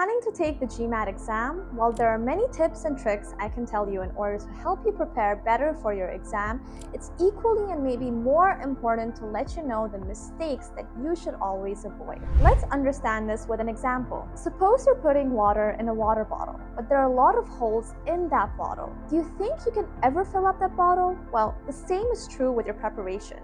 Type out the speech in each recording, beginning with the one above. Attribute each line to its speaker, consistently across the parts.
Speaker 1: planning to take the GMAT exam? Well, there are many tips and tricks I can tell you in order to help you prepare better for your exam. It's equally and maybe more important to let you know the mistakes that you should always avoid. Let's understand this with an example. Suppose you're putting water in a water bottle, but there are a lot of holes in that bottle. Do you think you can ever fill up that bottle? Well, the same is true with your preparation.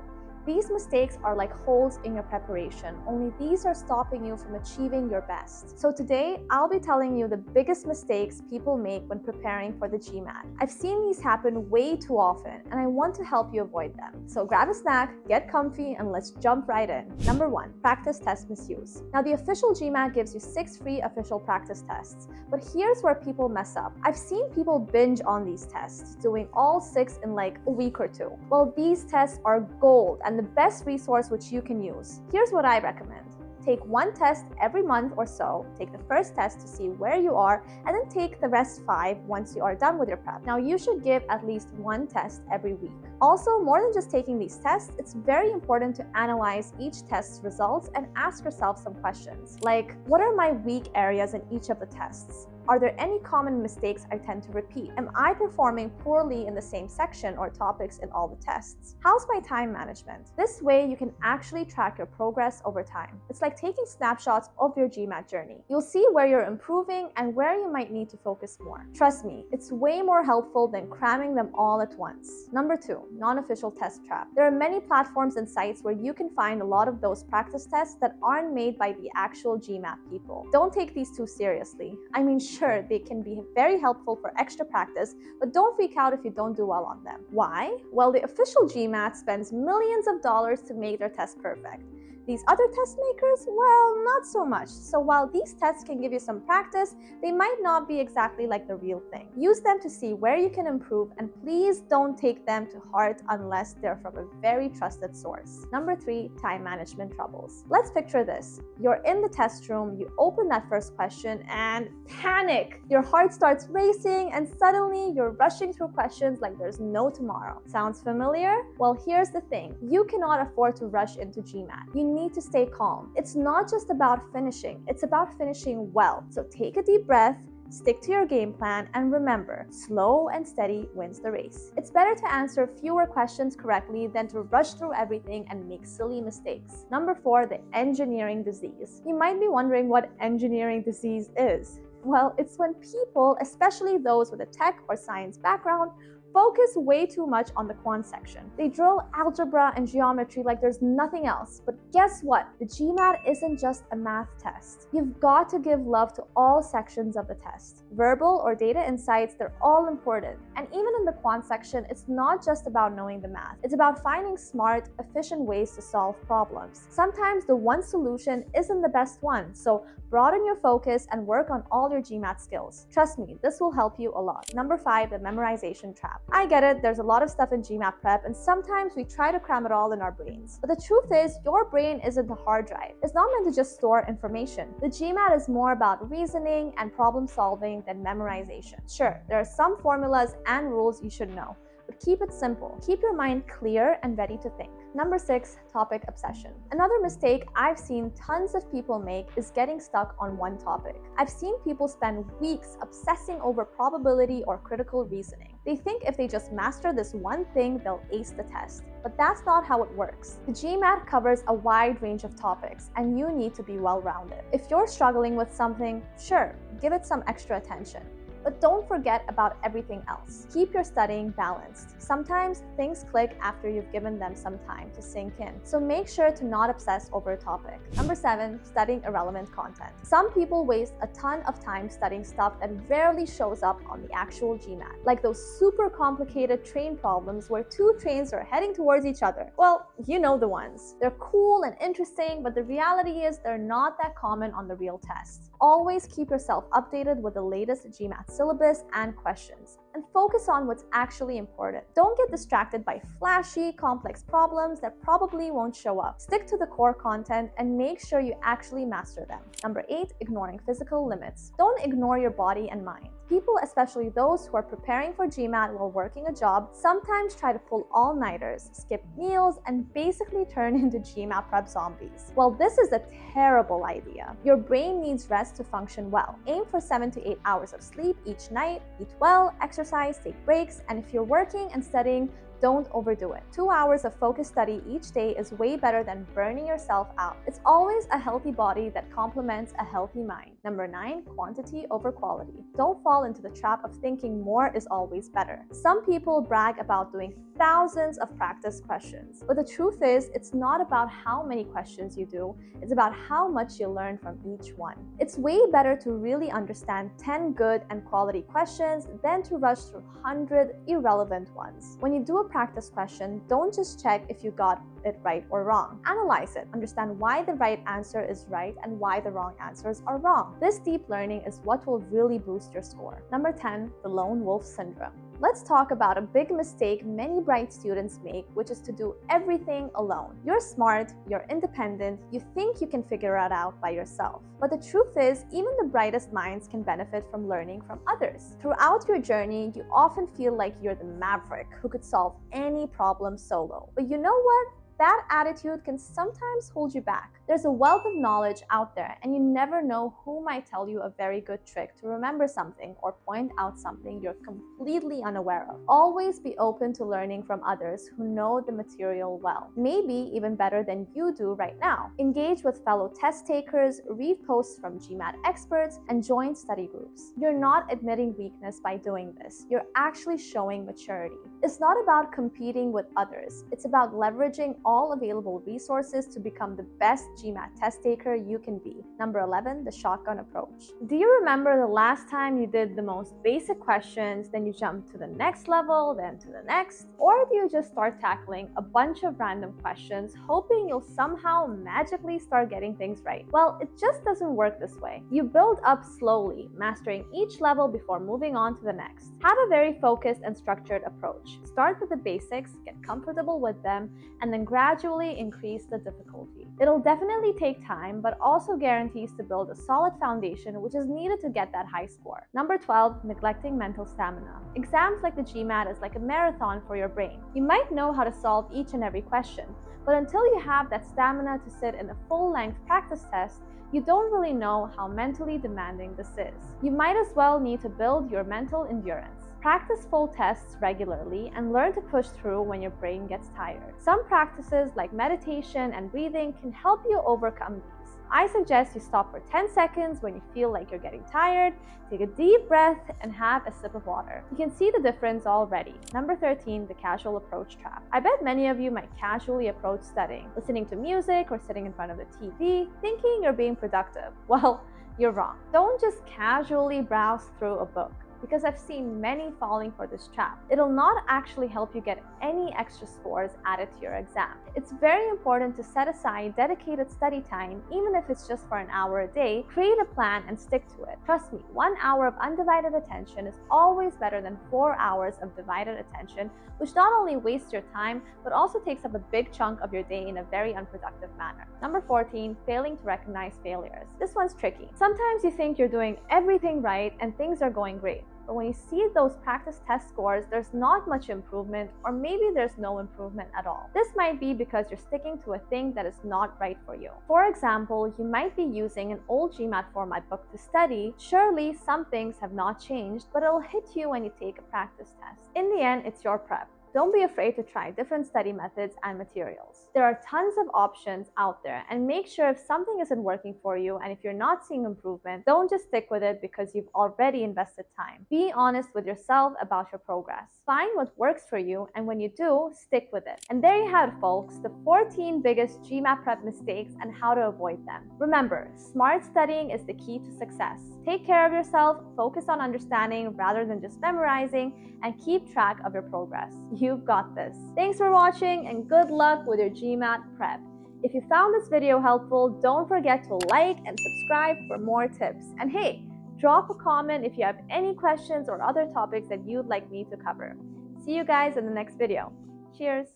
Speaker 1: These mistakes are like holes in your preparation, only these are stopping you from achieving your best. So today, I'll be telling you the biggest mistakes people make when preparing for the GMAT. I've seen these happen way too often, and I want to help you avoid them. So grab a snack, get comfy, and let's jump right in. Number 1, practice test misuse. Now the official GMAT gives you 6 free official practice tests, but here's where people mess up. I've seen people binge on these tests, doing all 6 in like a week or 2. Well, these tests are gold and the best resource which you can use. Here's what I recommend. Take one test every month or so, take the first test to see where you are, and then take the rest 5 once you are done with your prep. Now you should give at least one test every week. Also, more than just taking these tests, it's very important to analyze each test's results and ask yourself some questions, like, what are my weak areas in each of the tests? Are there any common mistakes I tend to repeat? Am I performing poorly in the same section or topics in all the tests? How's my time management? This way, you can actually track your progress over time. It's like taking snapshots of your GMAT journey. You'll see where you're improving and where you might need to focus more. Trust me, it's way more helpful than cramming them all at once. Number 2, non-official test trap. There are many platforms and sites where you can find a lot of those practice tests that aren't made by the actual GMAT people. Don't take these too seriously. I mean, sure, they can be very helpful for extra practice, but don't freak out if you don't do well on them. Why? Well, the official GMAT spends millions of dollars to make their test perfect. These other test makers, well, not so much. So while these tests can give you some practice, they might not be exactly like the real thing. Use them to see where you can improve, and please don't take them to heart unless they're from a very trusted source. Number 3, time management troubles. Let's picture this. You're in the test room, you open that first question, and panic! Your heart starts racing, and suddenly you're rushing through questions like there's no tomorrow. Sounds familiar? Well, here's the thing. You cannot afford to rush into GMAT. You need to stay calm. It's not just about finishing, it's about finishing well. So take a deep breath, stick to your game plan, and remember, slow and steady wins the race. It's better to answer fewer questions correctly than to rush through everything and make silly mistakes. Number 4, the engineering disease. You might be wondering what engineering disease is. Well, it's when people, especially those with a tech or science background, focus way too much on the quant section. They drill algebra and geometry like there's nothing else. But guess what? The GMAT isn't just a math test. You've got to give love to all sections of the test. Verbal or data insights, they're all important. And even in the quant section, it's not just about knowing the math. It's about finding smart, efficient ways to solve problems. Sometimes the one solution isn't the best one, so broaden your focus and work on all your GMAT skills. Trust me, this will help you a lot. Number 5, the memorization trap. I get it, there's a lot of stuff in GMAT prep, and sometimes we try to cram it all in our brains. But the truth is, your brain isn't a hard drive. It's not meant to just store information. The GMAT is more about reasoning and problem solving than memorization. Sure, there are some formulas and rules you should know, but keep it simple. Keep your mind clear and ready to think. Number 6, topic obsession. Another mistake I've seen tons of people make is getting stuck on one topic. I've seen people spend weeks obsessing over probability or critical reasoning. They think if they just master this one thing, they'll ace the test. But that's not how it works. The GMAT covers a wide range of topics, and you need to be well-rounded. If you're struggling with something, sure, give it some extra attention. But don't forget about everything else. Keep your studying balanced. Sometimes things click after you've given them some time to sink in, so make sure to not obsess over a topic. Number 7, studying irrelevant content. Some people waste a ton of time studying stuff that rarely shows up on the actual GMAT, like those super complicated train problems where 2 trains are heading towards each other. Well, you know the ones. They're cool and interesting, but the reality is they're not that common on the real test. Always keep yourself updated with the latest GMAT syllabus and questions. and focus on what's actually important. Don't get distracted by flashy, complex problems that probably won't show up. Stick to the core content and make sure you actually master them. Number 8, ignoring physical limits. Don't ignore your body and mind. People, especially those who are preparing for GMAT while working a job, sometimes try to pull all-nighters, skip meals, and basically turn into GMAT prep zombies. Well, this is a terrible idea. Your brain needs rest to function well. Aim for 7 to 8 hours of sleep each night, eat well, exercise, take breaks, and if you're working and studying, don't overdo it. 2 hours of focused study each day is way better than burning yourself out. It's always a healthy body that complements a healthy mind. Number 9, quantity over quality. Don't fall into the trap of thinking more is always better. Some people brag about doing thousands of practice questions, but the truth is, it's not about how many questions you do, it's about how much you learn from each one. It's way better to really understand 10 good and quality questions than to rush through 100 irrelevant ones. When you do a practice question, don't just check if you got it right or wrong. Analyze it, understand why the right answer is right and why the wrong answers are wrong. This deep learning is what will really boost your score. Number 10, the lone wolf syndrome. Let's talk about a big mistake many bright students make, which is to do everything alone. You're smart, you're independent, you think you can figure it out by yourself. But the truth is, even the brightest minds can benefit from learning from others. Throughout your journey, you often feel like you're the maverick who could solve any problem solo. But you know what? That attitude can sometimes hold you back. There's a wealth of knowledge out there, and you never know who might tell you a very good trick to remember something or point out something you're completely unaware of. Always be open to learning from others who know the material well, maybe even better than you do right now. Engage with fellow test takers, read posts from GMAT experts, and join study groups. You're not admitting weakness by doing this. You're actually showing maturity. It's not about competing with others. It's about leveraging all available resources to become the best GMAT test taker you can be. Number 11, the shotgun approach. Do you remember the last time you did the most basic questions, then you jumped to the next level, then to the next? Or do you just start tackling a bunch of random questions, hoping you'll somehow magically start getting things right? Well, it just doesn't work this way. You build up slowly, mastering each level before moving on to the next. Have a very focused and structured approach. Start with the basics, get comfortable with them, and then gradually increase the difficulty. It'll definitely take time, but also guarantees to build a solid foundation which is needed to get that high score. Number 12, neglecting mental stamina. Exams like the GMAT is like a marathon for your brain. You might know how to solve each and every question, but until you have that stamina to sit in a full-length practice test, you don't really know how mentally demanding this is. You might as well need to build your mental endurance. Practice full tests regularly and learn to push through when your brain gets tired. Some practices like meditation and breathing can help you overcome these. I suggest you stop for 10 seconds when you feel like you're getting tired, take a deep breath, and have a sip of water. You can see the difference already. Number 13, the casual approach trap. I bet many of you might casually approach studying, listening to music or sitting in front of the TV, thinking you're being productive. Well, you're wrong. Don't just casually browse through a book, because I've seen many falling for this trap. It'll not actually help you get any extra scores added to your exam. It's very important to set aside dedicated study time, even if it's just for an hour a day. Create a plan and stick to it. Trust me, 1 hour of undivided attention is always better than 4 hours of divided attention, which not only wastes your time, but also takes up a big chunk of your day in a very unproductive manner. Number 14, failing to recognize failures. This one's tricky. Sometimes you think you're doing everything right and things are going great. But when you see those practice test scores, there's not much improvement, or maybe there's no improvement at all. This might be because you're sticking to a thing that is not right for you. For example, you might be using an old GMAT format book to study. Surely some things have not changed, but it'll hit you when you take a practice test. In the end, it's your prep. Don't be afraid to try different study methods and materials. There are tons of options out there, and make sure if something isn't working for you and if you're not seeing improvement, don't just stick with it because you've already invested time. Be honest with yourself about your progress. Find what works for you, and when you do, stick with it. And there you have it, folks, the 14 biggest GMAT prep mistakes and how to avoid them. Remember, smart studying is the key to success. Take care of yourself, focus on understanding rather than just memorizing, and keep track of your progress. You've got this. Thanks for watching, and good luck with your GMAT prep. If you found this video helpful, don't forget to like and subscribe for more tips. And hey, Drop a comment if you have any questions or other topics that you'd like me to cover. See you guys in the next video. Cheers!